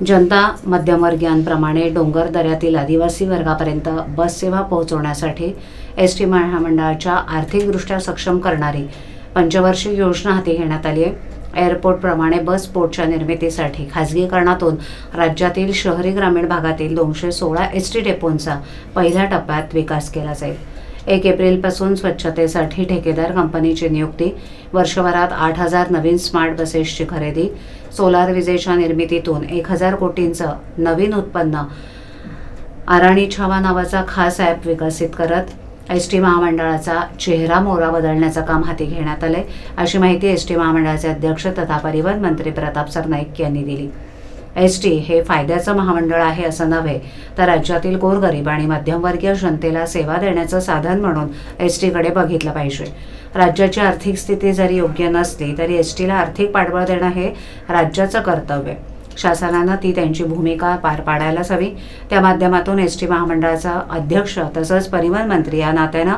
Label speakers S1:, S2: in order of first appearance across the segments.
S1: जनता मध्यमवर्गीयांप्रमाणे डोंगर दऱ्यातील आदिवासी वर्गापर्यंत बस सेवा पोहोचवण्यासाठी एस टी महामंडळाच्या आर्थिकदृष्ट्या सक्षम करणारी पंचवार्षिक योजना हाती घेण्यात आली आहे. एअरपोर्टप्रमाणे बस पोर्टच्या निर्मितीसाठी खाजगीकरणातून राज्यातील शहरी ग्रामीण भागातील 216 एस टी डेपोंचा पहिल्या टप्प्यात विकास केला जाईल. 1 एप्रिलपासून स्वच्छतेसाठी ठेकेदार कंपनीची नियुक्ती, वर्षभरात 8,000 नवीन स्मार्ट बसेसची खरेदी, सोलार विजेच्या निर्मितीतून 1,000 कोटींचं नवीन उत्पन्न, आराणी छावा नावाचा खास ॲप विकसित करत एस टी महामंडळाचा चेहरा मोहरा बदलण्याचं काम हाती घेण्यात आलंय, अशी माहिती एस टी महामंडळाचे अध्यक्ष तथा परिवहन मंत्री प्रताप सरनाईक यांनी दिली. एस टी हे फायद्याचं महामंडळ आहे असं नव्हे, तर राज्यातील गोरगरीब आणि मध्यमवर्गीय जनतेला सेवा देण्याचं साधन म्हणून एस टीकडे बघितलं पाहिजे. राज्याची आर्थिक स्थिती जरी योग्य नसली तरी एस टीला आर्थिक पाठबळ देणं हे राज्याचं कर्तव्य. शासनानं ती त्यांची भूमिका पार पाडायलाच हवी. त्या माध्यमातून एस टी महामंडळाचा अध्यक्ष तसंच परिवहन मंत्री या नात्यानं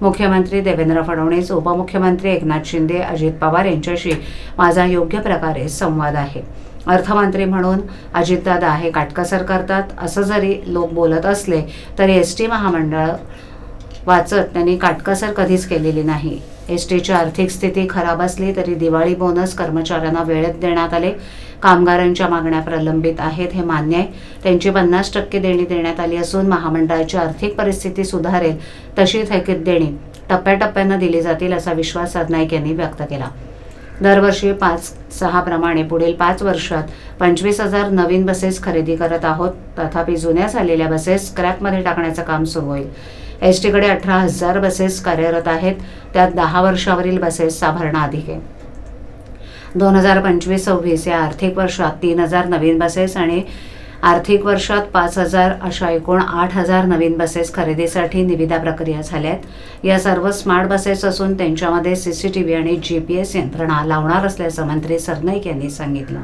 S1: मुख्यमंत्री देवेंद्र फडणवीस, उपमुख्यमंत्री एकनाथ शिंदे, अजित पवार यांच्याशी माझा योग्य प्रकारे संवाद आहे. अर्थमंत्री म्हणून अजितदादा हे काटकसर करतात असं जरी लोक बोलत असले तरी एस टी महामंडळ वाचत त्यांनी काटकसर कधीच केलेली नाही. एस टीची आर्थिक स्थिती खराब असली तरी दिवाळी बोनस कर्मचाऱ्यांना वेळेत देण्यात आले. कामगारांच्या मागण्या प्रलंबित आहेत हे मान्य आहे. त्यांची 50% देणी देण्यात आली असून महामंडळाची आर्थिक परिस्थिती सुधारेल तशी थकीत देणी टप्प्याटप्प्यानं दिली जातील असा विश्वास सरनाईक यांनी व्यक्त केला. दरवर्षी 5-6 प्रमाणे पुढील 5 वर्षात 25,000 नवीन बसेस खरेदी करत आहोत. तथापि जुन्या झालेल्या बसेस स्क्रॅपमध्ये टाकण्याचं काम सुरू होईल. एस टीकडे 18,000 बसेस कार्यरत आहेत. त्यात 10 वर्षावरील बसेसचा भरणा अधिक आहे. 2025-26 या आर्थिक वर्षात 3,000 नवीन बसेस आणि आर्थिक वर्षात 5,000 अशा एकूण 8,000 नवीन बसेस खरेदीसाठी निविदा प्रक्रिया झाल्या आहेत. या सर्व स्मार्ट बसेस असून त्यांच्यामध्ये CCTV आणि GPS यंत्रणा लावणार असल्याचं मंत्री सरनाईक यांनी सांगितलं.